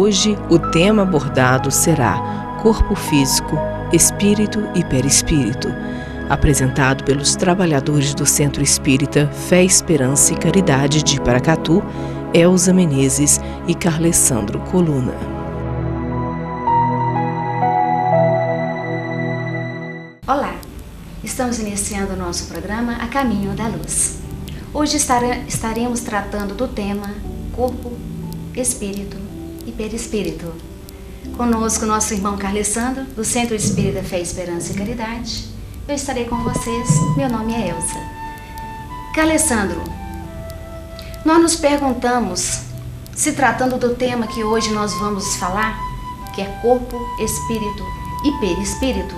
Hoje, o tema abordado será Corpo Físico, Espírito e Perispírito, apresentado pelos trabalhadores do Centro Espírita Fé, Esperança e Caridade de Paracatu, Elza Menezes e Carlessandro Coluna. Olá, estamos iniciando o nosso programa A Caminho da Luz. Hoje estaremos tratando do tema Corpo, Espírito e Perispírito. Conosco nosso irmão Carlessandro, do Centro Espírita Fé, Esperança e Caridade. Eu estarei com vocês, meu nome é Elza. Carlessandro, nós nos perguntamos, se tratando do tema que hoje nós vamos falar, que é Corpo, Espírito e Perispírito,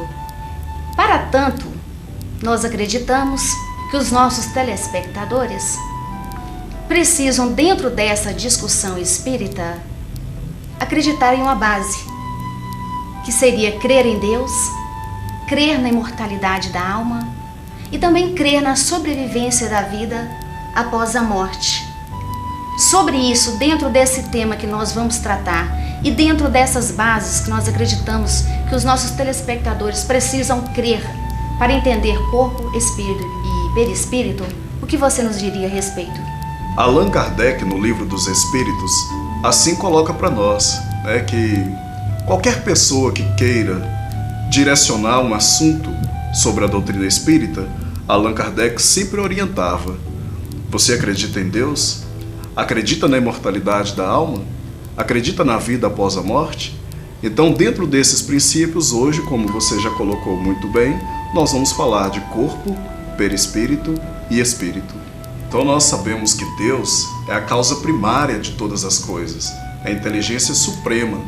para tanto, nós acreditamos que os nossos telespectadores precisam, dentro dessa discussão espírita, acreditar em uma base, que seria crer em Deus, crer na imortalidade da alma e também crer na sobrevivência da vida após a morte. Sobre isso, dentro desse tema que nós vamos tratar e dentro dessas bases que nós acreditamos que os nossos telespectadores precisam crer para entender corpo, espírito e perispírito, o que você nos diria a respeito? Allan Kardec, no Livro dos Espíritos, assim coloca para nós, que qualquer pessoa que queira direcionar um assunto sobre a doutrina espírita, Allan Kardec sempre orientava: você acredita em Deus? Acredita na imortalidade da alma? Acredita na vida após a morte? Então, dentro desses princípios, hoje, como você já colocou muito bem, nós vamos falar de corpo, perispírito e espírito. Então, nós sabemos que Deus é a causa primária de todas as coisas, é a inteligência suprema.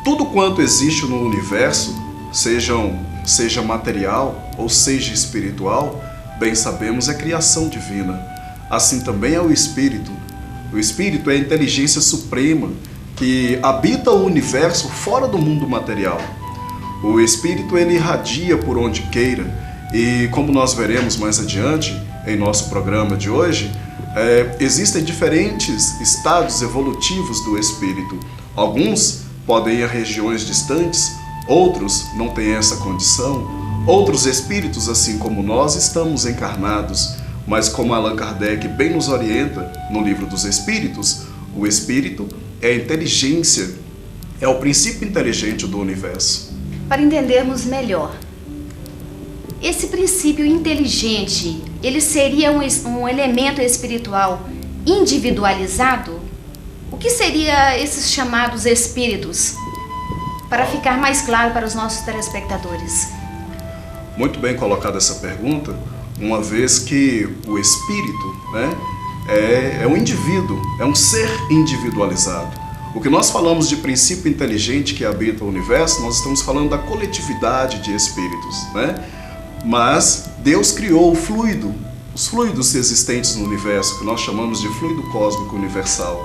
Tudo quanto existe no universo, seja material ou seja espiritual, bem sabemos é criação divina. Assim também é o espírito. O espírito é a inteligência suprema que habita o universo fora do mundo material. O espírito ele irradia por onde queira e, como nós veremos mais adiante em nosso programa de hoje, existem diferentes estados evolutivos do espírito. Alguns podem ir a regiões distantes, outros não têm essa condição. Outros espíritos, assim como nós, estamos encarnados. Mas como Allan Kardec bem nos orienta no Livro dos Espíritos, o espírito é a inteligência, é o princípio inteligente do universo. Para entendermos melhor, esse princípio inteligente, ele seria um elemento espiritual individualizado? O que seria esses chamados espíritos? Para ficar mais claro para os nossos telespectadores. Muito bem colocada essa pergunta, uma vez que o espírito, é um indivíduo, é um ser individualizado. O que nós falamos de princípio inteligente que habita o universo, nós estamos falando da coletividade de espíritos, Mas Deus criou o fluido, os fluidos existentes no universo, que nós chamamos de fluido cósmico universal.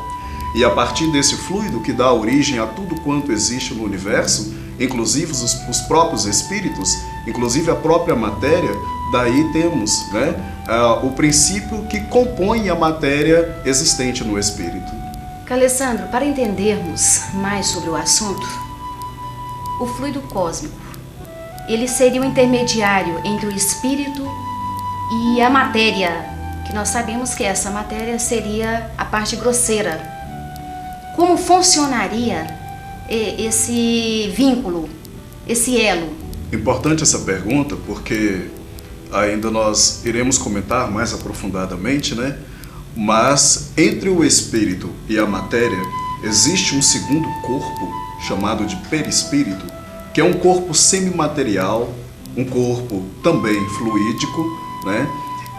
E a partir desse fluido que dá origem a tudo quanto existe no universo, inclusive os próprios espíritos, inclusive a própria matéria, daí temos o princípio que compõe a matéria existente no espírito. Carlessandro, para entendermos mais sobre o assunto, o fluido cósmico, ele seria o intermediário entre o espírito e a matéria, que nós sabemos que essa matéria seria a parte grosseira. Como funcionaria esse vínculo, esse elo? Importante essa pergunta, porque ainda nós iremos comentar mais aprofundadamente, Mas entre o espírito e a matéria existe um segundo corpo, chamado de perispírito, que é um corpo semimaterial, um corpo também fluídico,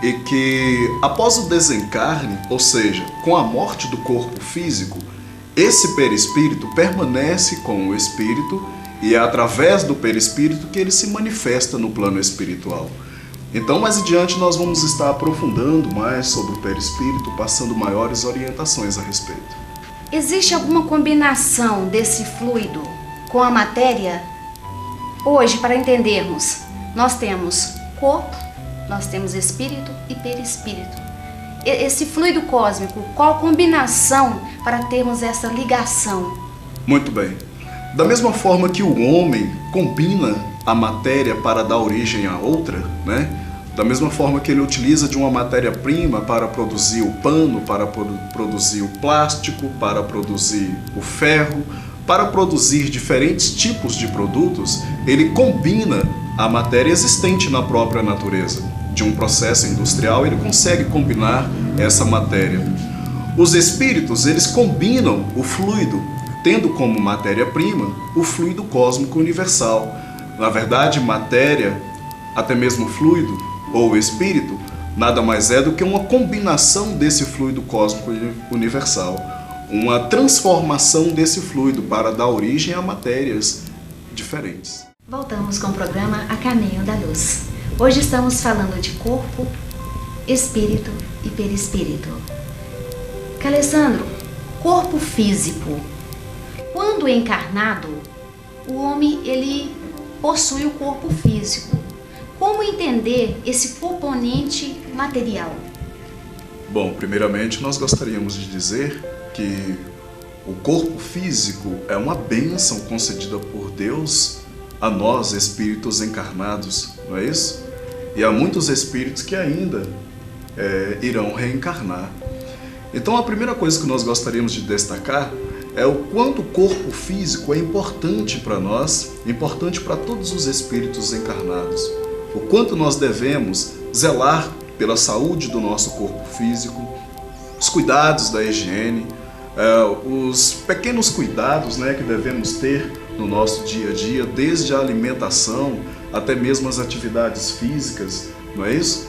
E que após o desencarne, ou seja, com a morte do corpo físico, esse perispírito permanece com o espírito e é através do perispírito que ele se manifesta no plano espiritual. Então, mais adiante, nós vamos estar aprofundando mais sobre o perispírito, passando maiores orientações a respeito. Existe alguma combinação desse fluido com a matéria? Hoje, para entendermos, nós temos corpo, nós temos espírito e perispírito. Esse fluido cósmico, qual combinação para termos essa ligação? Muito bem. Da mesma forma que o homem combina a matéria para dar origem a outra, né? Da mesma forma que ele utiliza de uma matéria-prima para produzir o pano, para produzir o plástico, para produzir o ferro, para produzir diferentes tipos de produtos, ele combina a matéria existente na própria natureza. De um processo industrial, ele consegue combinar essa matéria. Os espíritos, eles combinam o fluido, tendo como matéria-prima o fluido cósmico universal. Na verdade, matéria, até mesmo fluido, ou espírito, nada mais é do que uma combinação desse fluido cósmico universal, uma transformação desse fluido para dar origem a matérias diferentes. Voltamos com o programa A Caminho da Luz. Hoje estamos falando de corpo, espírito e perispírito. Alessandro, corpo físico. Quando encarnado, o homem ele possui o corpo físico. Como entender esse componente material? Bom, primeiramente nós gostaríamos de dizer que o corpo físico é uma bênção concedida por Deus a nós, espíritos encarnados, não é isso? E há muitos espíritos que ainda irão reencarnar. Então a primeira coisa que nós gostaríamos de destacar é o quanto o corpo físico é importante para nós, importante para todos os espíritos encarnados. O quanto nós devemos zelar pela saúde do nosso corpo físico, os cuidados da higiene, os pequenos cuidados, né, que devemos ter no nosso dia a dia, desde a alimentação até mesmo as atividades físicas, não é isso?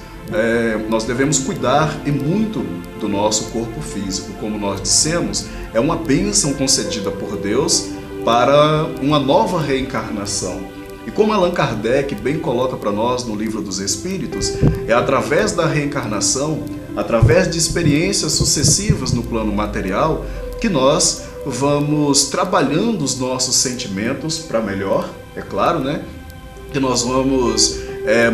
Nós devemos cuidar e muito do nosso corpo físico. Como nós dissemos, é uma bênção concedida por Deus para uma nova reencarnação. E como Allan Kardec bem coloca para nós no Livro dos Espíritos, é através da reencarnação, através de experiências sucessivas no plano material, que nós vamos trabalhando os nossos sentimentos para melhor, é claro, né? Que nós vamos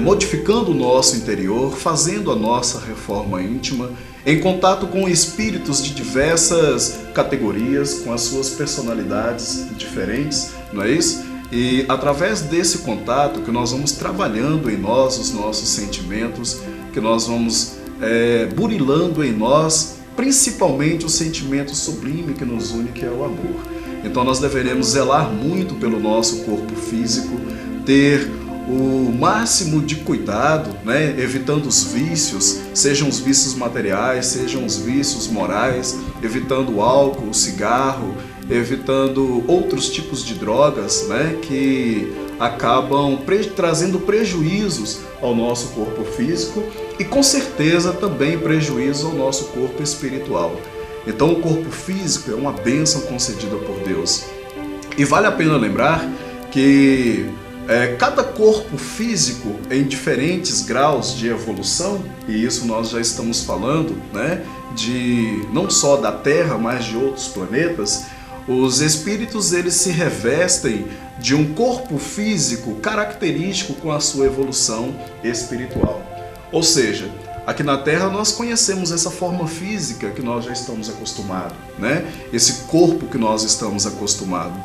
modificando o nosso interior, fazendo a nossa reforma íntima, em contato com espíritos de diversas categorias, com as suas personalidades diferentes, não é isso? E através desse contato que nós vamos trabalhando em nós os nossos sentimentos, que nós vamos burilando em nós, principalmente o sentimento sublime que nos une, que é o amor. Então nós deveremos zelar muito pelo nosso corpo físico, ter o máximo de cuidado, né? Evitando os vícios, sejam os vícios materiais, sejam os vícios morais, evitando o álcool, o cigarro, evitando outros tipos de drogas, né, que acabam trazendo prejuízos ao nosso corpo físico e com certeza também prejuízo ao nosso corpo espiritual. Então o corpo físico é uma bênção concedida por Deus. E vale a pena lembrar que cada corpo físico em diferentes graus de evolução, e isso nós já estamos falando, né, de não só da Terra, mas de outros planetas, os espíritos eles se revestem de um corpo físico característico com a sua evolução espiritual. Ou seja, aqui na Terra nós conhecemos essa forma física que nós já estamos acostumados, né? Esse corpo que nós estamos acostumados.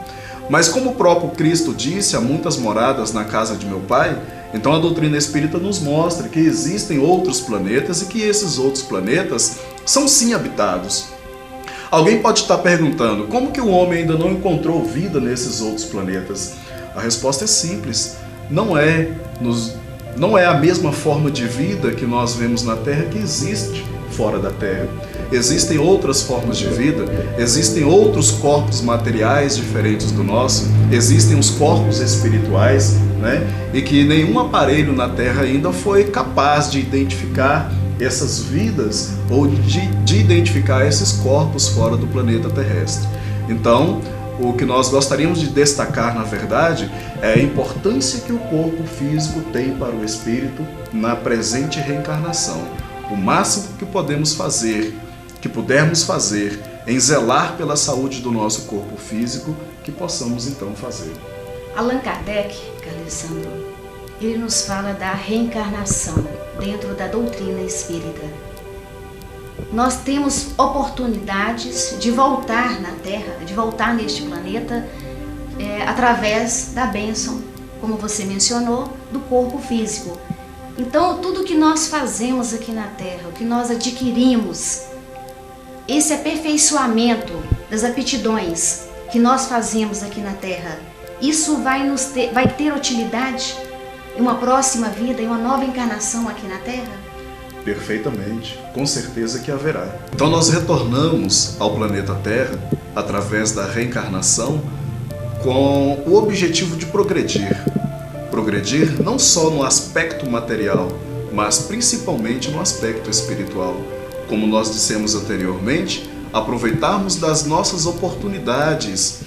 Mas como o próprio Cristo disse, há muitas moradas na casa de meu Pai, então a doutrina espírita nos mostra que existem outros planetas e que esses outros planetas são sim habitados. Alguém pode estar perguntando, como que o homem ainda não encontrou vida nesses outros planetas? A resposta é simples, não é a mesma forma de vida que nós vemos na Terra que existe fora da Terra. Existem outras formas de vida, existem outros corpos materiais diferentes do nosso, existem os corpos espirituais, né? E que nenhum aparelho na Terra ainda foi capaz de identificar essas vidas ou de identificar esses corpos fora do planeta terrestre. Então, o que nós gostaríamos de destacar, na verdade, é a importância que o corpo físico tem para o espírito na presente reencarnação. O máximo que pudermos fazer em zelar pela saúde do nosso corpo físico, que possamos então fazer. Allan Kardec, Alessandro, ele nos fala da reencarnação dentro da doutrina espírita. nós temos oportunidades de voltar na Terra, de voltar neste planeta, através da bênção, como você mencionou, do corpo físico. Então, tudo que nós fazemos aqui na Terra, o que nós adquirimos, esse aperfeiçoamento das aptidões que nós fazemos aqui na Terra, isso vai ter utilidade em uma próxima vida, em uma nova encarnação aqui na Terra? Perfeitamente, com certeza que haverá. Então nós retornamos ao planeta Terra, através da reencarnação, com o objetivo de progredir. Progredir não só no aspecto material, mas principalmente no aspecto espiritual. Como nós dissemos anteriormente, aproveitarmos das nossas oportunidades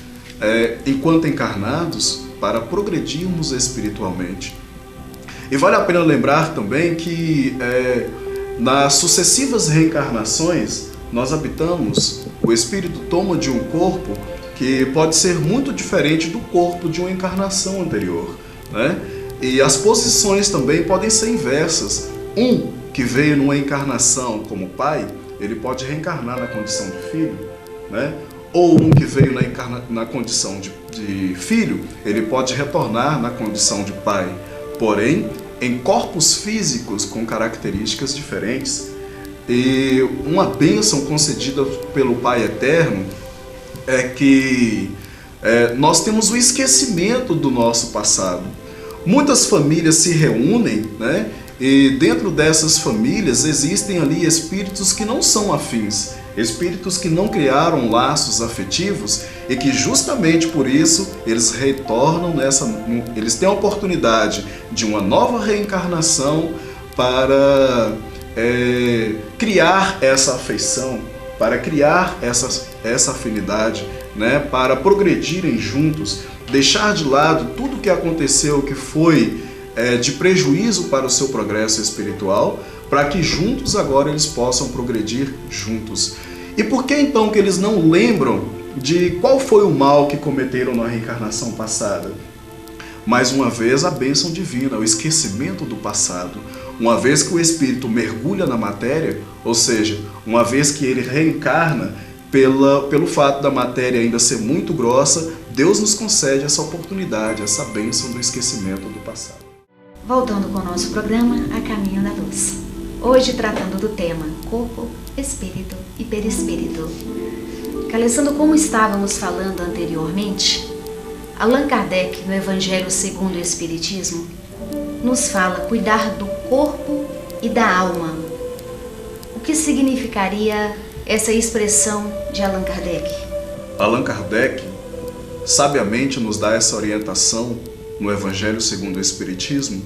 enquanto encarnados para progredirmos espiritualmente. E vale a pena lembrar também que nas sucessivas reencarnações nós habitamos, o espírito toma de um corpo que pode ser muito diferente do corpo de uma encarnação anterior, né? E as posições também podem ser inversas. Um que veio numa encarnação como pai, ele pode reencarnar na condição de filho, né? Ou um que veio na condição de filho, ele pode retornar na condição de pai, porém em corpos físicos com características diferentes. E uma bênção concedida pelo Pai Eterno é que nós temos o esquecimento do nosso passado. Muitas famílias se reúnem, né? E dentro dessas famílias existem ali espíritos que não são afins, espíritos que não criaram laços afetivos e que justamente por isso eles retornam eles têm a oportunidade de uma nova reencarnação para criar essa afeição, para criar essa afinidade, né? Para progredirem juntos, deixar de lado tudo que aconteceu que foi de prejuízo para o seu progresso espiritual, para que juntos agora eles possam progredir juntos. E por que então que eles não lembram de qual foi o mal que cometeram na reencarnação passada? Mais uma vez a bênção divina, o esquecimento do passado. Uma vez que o espírito mergulha na matéria, ou seja, uma vez que ele reencarna, pelo fato da matéria ainda ser muito grossa, Deus nos concede essa oportunidade, essa bênção do esquecimento do passado. Voltando com o nosso programa A Caminho da Luz. Hoje tratando do tema corpo, espírito e perispírito. Alessandro, como estávamos falando anteriormente, Allan Kardec, no Evangelho segundo o Espiritismo, nos fala cuidar do corpo e da alma. O que significaria essa expressão de Allan Kardec? Allan Kardec sabiamente nos dá essa orientação no Evangelho segundo o Espiritismo,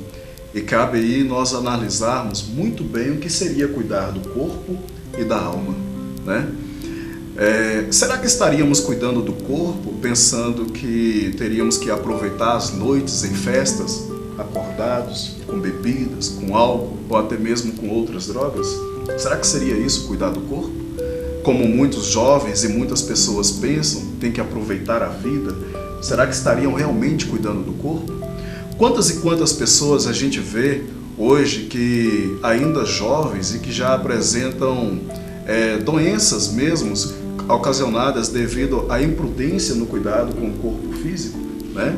e cabe aí nós analisarmos muito bem o que seria cuidar do corpo e da alma, né? Será que estaríamos cuidando do corpo pensando que teríamos que aproveitar as noites em festas, acordados, com bebidas, com álcool ou até mesmo com outras drogas? Será que seria isso cuidar do corpo? Como muitos jovens e muitas pessoas pensam, tem que aproveitar a vida. Será que estariam realmente cuidando do corpo? Quantas e quantas pessoas a gente vê hoje que ainda jovens e que já apresentam doenças mesmo ocasionadas devido à imprudência no cuidado com o corpo físico, né?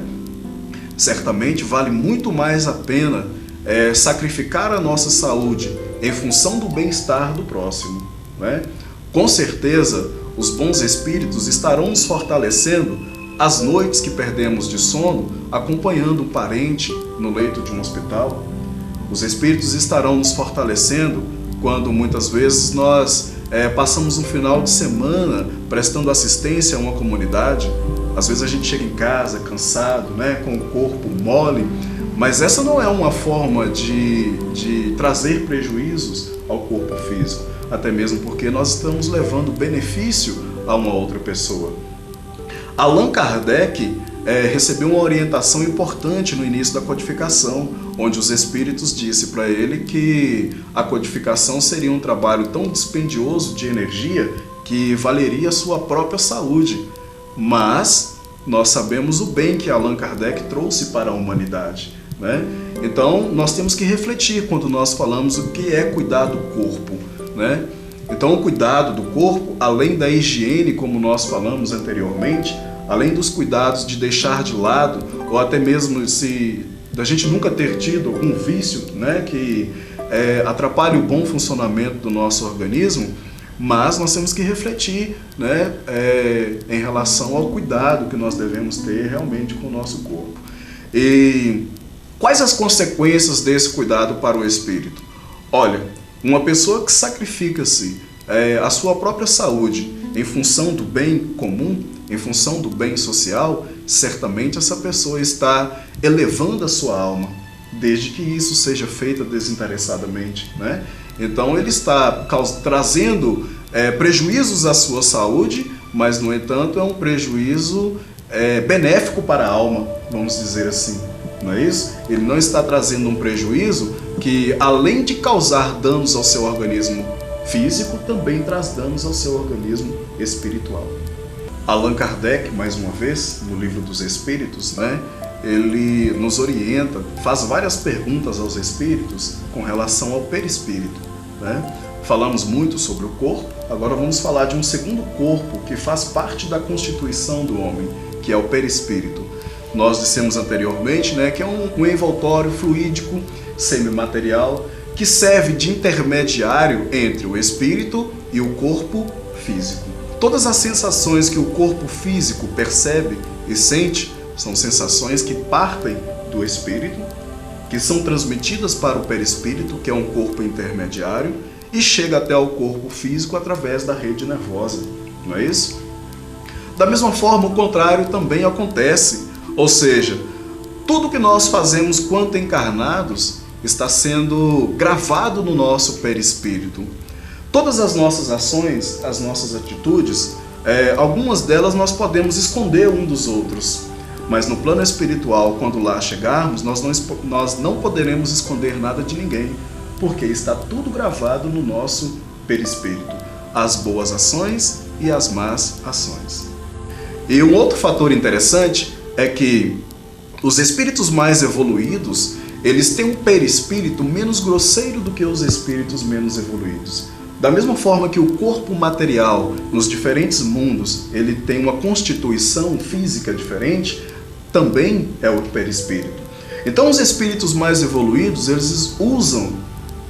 Certamente vale muito mais a pena sacrificar a nossa saúde em função do bem-estar do próximo, né? Com certeza, os bons espíritos estarão nos fortalecendo as noites que perdemos de sono acompanhando um parente no leito de um hospital. Os espíritos estarão nos fortalecendo quando muitas vezes nós passamos um final de semana prestando assistência a uma comunidade. Às vezes a gente chega em casa cansado, né, com o corpo mole, mas essa não é uma forma de trazer prejuízos ao corpo físico, até mesmo porque nós estamos levando benefício a uma outra pessoa. Allan Kardec recebeu uma orientação importante no início da codificação, onde os espíritos disseram para ele que a codificação seria um trabalho tão dispendioso de energia que valeria a sua própria saúde. Mas nós sabemos o bem que Allan Kardec trouxe para a humanidade, né? Então nós temos que refletir quando nós falamos o que é cuidar do corpo, né? Então o cuidado do corpo, além da higiene, como nós falamos anteriormente, além dos cuidados de deixar de lado, ou até mesmo da gente nunca ter tido algum vício, né, que atrapalhe o bom funcionamento do nosso organismo, mas nós temos que refletir, né, em relação ao cuidado que nós devemos ter realmente com o nosso corpo. E quais as consequências desse cuidado para o espírito? Olha, uma pessoa que sacrifica-se a sua própria saúde em função do bem comum, em função do bem social, certamente essa pessoa está elevando a sua alma, desde que isso seja feito desinteressadamente, né? Então ele está trazendo prejuízos à sua saúde, mas no entanto é um prejuízo benéfico para a alma, vamos dizer assim, não é isso? Ele não está trazendo um prejuízo que, além de causar danos ao seu organismo físico, também traz danos ao seu organismo espiritual. Allan Kardec, mais uma vez, no Livro dos Espíritos, né, ele nos orienta, faz várias perguntas aos espíritos com relação ao perispírito, né? Falamos muito sobre o corpo, agora vamos falar de um segundo corpo que faz parte da constituição do homem, que é o perispírito. Nós dissemos anteriormente, né, que é um envoltório fluídico, semimaterial, que serve de intermediário entre o espírito e o corpo físico. Todas as sensações que o corpo físico percebe e sente são sensações que partem do espírito, que são transmitidas para o perispírito, que é um corpo intermediário, e chega até o corpo físico através da rede nervosa, não é isso? Da mesma forma, o contrário também acontece, ou seja, tudo que nós fazemos quanto encarnados está sendo gravado no nosso perispírito. Todas as nossas ações, as nossas atitudes, algumas delas nós podemos esconder um dos outros, mas no plano espiritual, quando lá chegarmos, nós não poderemos esconder nada de ninguém, porque está tudo gravado no nosso perispírito, as boas ações e as más ações. E um outro fator interessante é que os espíritos mais evoluídos, eles têm um perispírito menos grosseiro do que os espíritos menos evoluídos. Da mesma forma que o corpo material nos diferentes mundos, ele tem uma constituição física diferente, também é o perispírito. Então os espíritos mais evoluídos, eles usam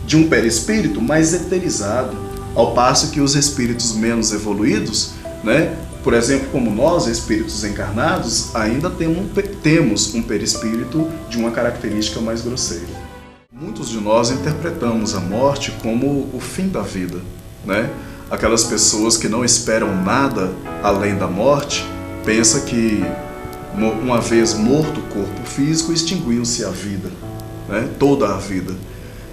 de um perispírito mais eterizado, ao passo que os espíritos menos evoluídos, né, por exemplo, como nós, espíritos encarnados, ainda temos um perispírito de uma característica mais grosseira. Muitos de nós interpretamos a morte como o fim da vida, né? Aquelas pessoas que não esperam nada além da morte, pensam que uma vez morto o corpo físico, extinguiu-se a vida, né? Toda a vida.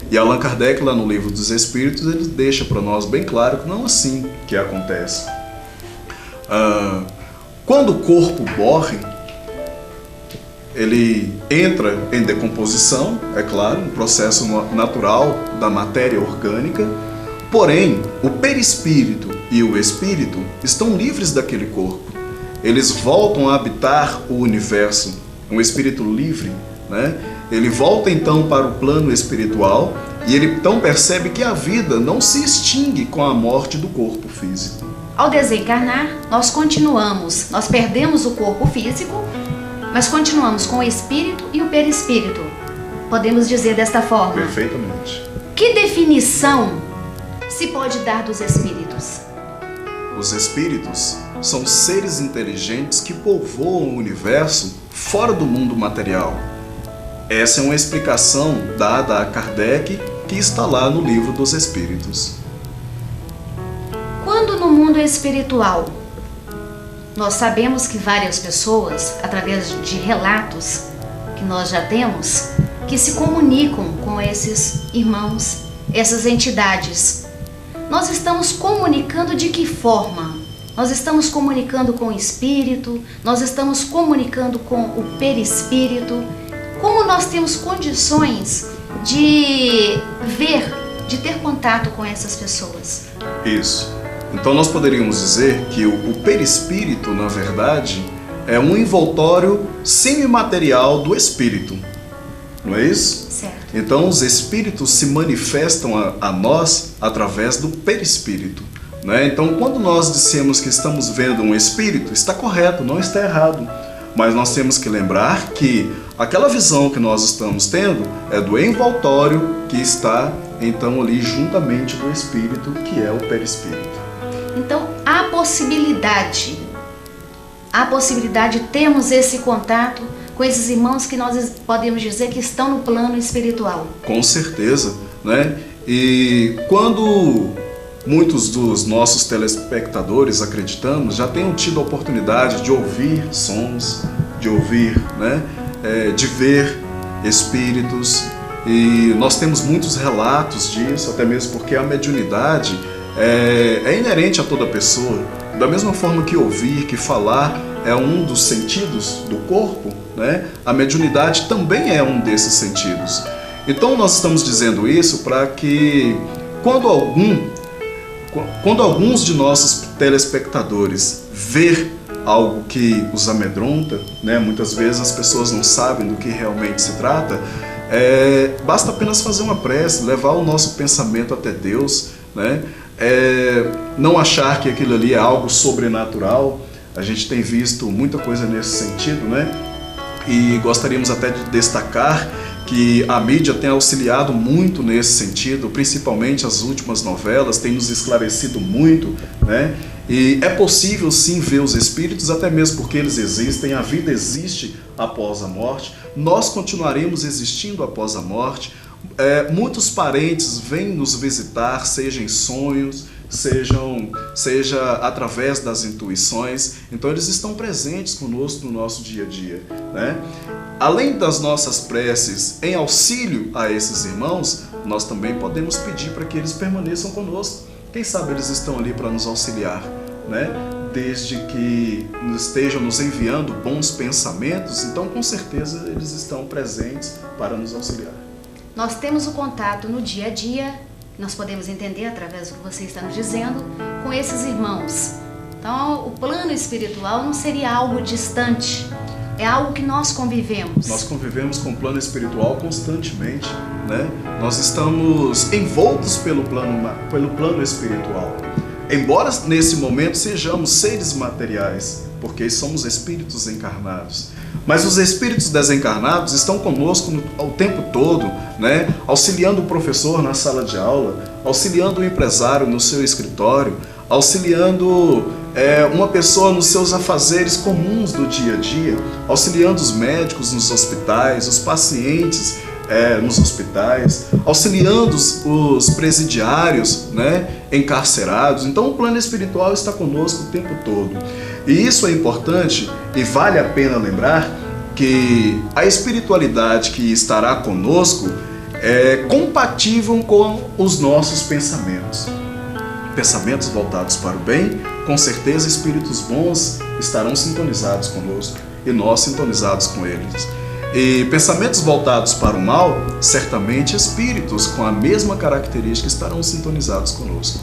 E Allan Kardec, lá no Livro dos Espíritos, ele deixa para nós bem claro que não é assim que acontece. Quando o corpo morre, ele entra em decomposição, é claro, um processo natural da matéria orgânica, porém, o perispírito e o espírito estão livres daquele corpo. Eles voltam a habitar o universo, um espírito livre, né? Ele volta então para o plano espiritual e ele então percebe que a vida não se extingue com a morte do corpo físico. Ao desencarnar, nós perdemos o corpo físico, mas continuamos com o espírito e o perispírito. Podemos dizer desta forma. Perfeitamente. Que definição se pode dar dos espíritos? Os espíritos são seres inteligentes que povoam o universo fora do mundo material. Essa é uma explicação dada a Kardec, que está lá no Livro dos Espíritos. Quando no mundo espiritual, nós sabemos que várias pessoas, através de relatos que nós já temos, que se comunicam com esses irmãos, essas entidades. Nós estamos comunicando de que forma? Nós estamos comunicando com o espírito, nós estamos comunicando com o perispírito. Como nós temos condições de ver, de ter contato com essas pessoas? Isso. Então nós poderíamos dizer que o perispírito, na verdade, é um envoltório semimaterial do espírito. Não é isso? Certo. Então os espíritos se manifestam a nós através do perispírito, né? Então quando nós dissemos que estamos vendo um espírito, está correto, não está errado. Mas nós temos que lembrar que aquela visão que nós estamos tendo é do envoltório que está então ali juntamente do espírito, que é o perispírito. Então há possibilidade de termos esse contato com esses irmãos que nós podemos dizer que estão no plano espiritual. Com certeza, né? E quando muitos dos nossos telespectadores, acreditamos, já tenham tido a oportunidade de ouvir sons, de ouvir, né? De ver espíritos, e nós temos muitos relatos disso, até mesmo porque a mediunidade é inerente a toda pessoa. Da mesma forma que ouvir, que falar é um dos sentidos do corpo, né? A mediunidade também é um desses sentidos. Então nós estamos dizendo isso para que quando alguns de nossos telespectadores ver algo que os amedronta, né? Muitas vezes as pessoas não sabem do que realmente se trata, basta apenas fazer uma prece, levar o nosso pensamento até Deus, né? Não achar que aquilo ali é algo sobrenatural. A gente tem visto muita coisa nesse sentido, né? E gostaríamos até de destacar que a mídia tem auxiliado muito nesse sentido, principalmente as últimas novelas, tem nos esclarecido muito, né? E é possível sim ver os espíritos, até mesmo porque eles existem, a vida existe após a morte, nós continuaremos existindo após a morte. Muitos parentes vêm nos visitar, seja em sonhos, seja através das intuições, então eles estão presentes conosco no nosso dia a dia, né? Além das nossas preces em auxílio a esses irmãos, nós também podemos pedir para que eles permaneçam conosco. Quem sabe eles estão ali para nos auxiliar, né? Desde que estejam nos enviando bons pensamentos, então com certeza eles estão presentes para nos auxiliar. Nós temos o contato no dia a dia, nós podemos entender através do que você está nos dizendo, com esses irmãos. Então o plano espiritual não seria algo distante, é algo que nós convivemos. Nós convivemos com o plano espiritual constantemente, né? Nós estamos envoltos pelo plano espiritual. Embora nesse momento sejamos seres materiais, porque somos espíritos encarnados. Mas os espíritos desencarnados estão conosco o tempo todo, né? Auxiliando o professor na sala de aula, auxiliando o empresário no seu escritório, auxiliando uma pessoa nos seus afazeres comuns do dia a dia, auxiliando os médicos nos hospitais, os pacientes nos hospitais, auxiliando os presidiários, né, encarcerados. Então o plano espiritual está conosco o tempo todo. E isso é importante e vale a pena lembrar que a espiritualidade que estará conosco é compatível com os nossos pensamentos. Pensamentos voltados para o bem, com certeza espíritos bons estarão sintonizados conosco e nós sintonizados com eles. E pensamentos voltados para o mal, certamente espíritos com a mesma característica estarão sintonizados conosco.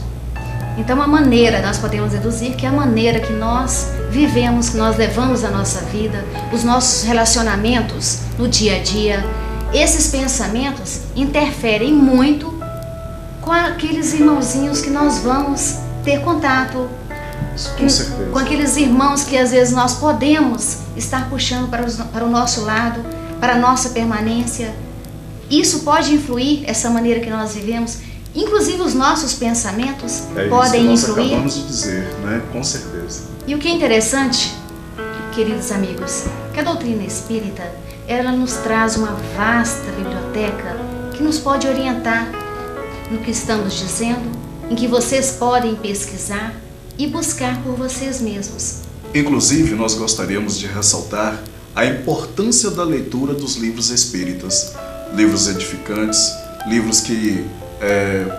Então nós podemos deduzir que a maneira que nós vivemos, que nós levamos a nossa vida, os nossos relacionamentos no dia a dia, esses pensamentos interferem muito com aqueles irmãozinhos que nós vamos ter contato, com aqueles irmãos que às vezes nós podemos estar puxando para o nosso lado, para a nossa permanência. Isso pode influir, essa maneira que nós vivemos, inclusive os nossos pensamentos podem influir. Nós acabamos de dizer, né? Com certeza. E o que é interessante, queridos amigos, que a doutrina espírita, ela nos traz uma vasta biblioteca que nos pode orientar no que estamos dizendo, em que vocês podem pesquisar e buscar por vocês mesmos. Inclusive, nós gostaríamos de ressaltar a importância da leitura dos livros espíritas, livros edificantes, livros que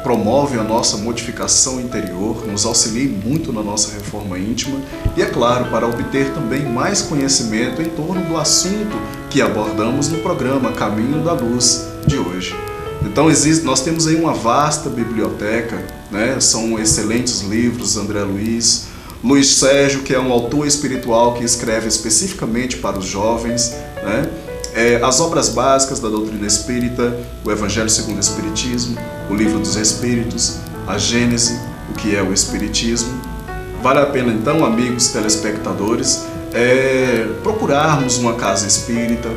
promovem a nossa modificação interior, nos auxiliam muito na nossa reforma íntima e, é claro, para obter também mais conhecimento em torno do assunto que abordamos no programa Caminho da Luz de hoje. Então nós temos aí uma vasta biblioteca, né? São excelentes livros, André Luiz Sérgio, que é um autor espiritual que escreve especificamente para os jovens, né? as obras básicas da doutrina espírita, o Evangelho segundo o Espiritismo, o Livro dos Espíritos, a Gênese, o que é o Espiritismo. Vale a pena então, amigos telespectadores, procurarmos uma casa espírita,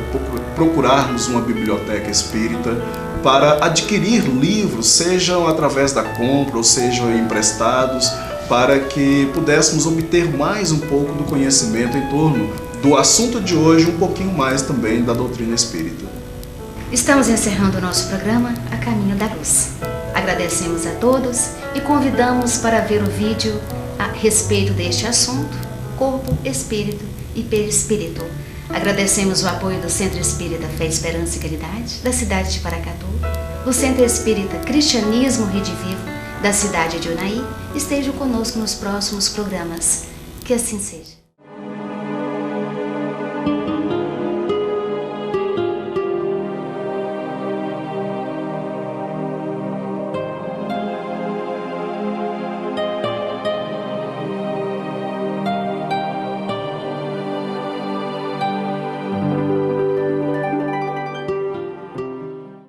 procurarmos uma biblioteca espírita para adquirir livros, sejam através da compra ou sejam emprestados, para que pudéssemos obter mais um pouco do conhecimento em torno do assunto de hoje, um pouquinho mais também da doutrina espírita. Estamos encerrando o nosso programa A Caminho da Luz. Agradecemos a todos e convidamos para ver o vídeo a respeito deste assunto, corpo, espírito e perispírito. Agradecemos o apoio do Centro Espírita Fé, Esperança e Caridade, da cidade de Paracatu, do Centro Espírita Cristianismo Rede Vivo, da cidade de Unai. Estejam conosco nos próximos programas. Que assim seja.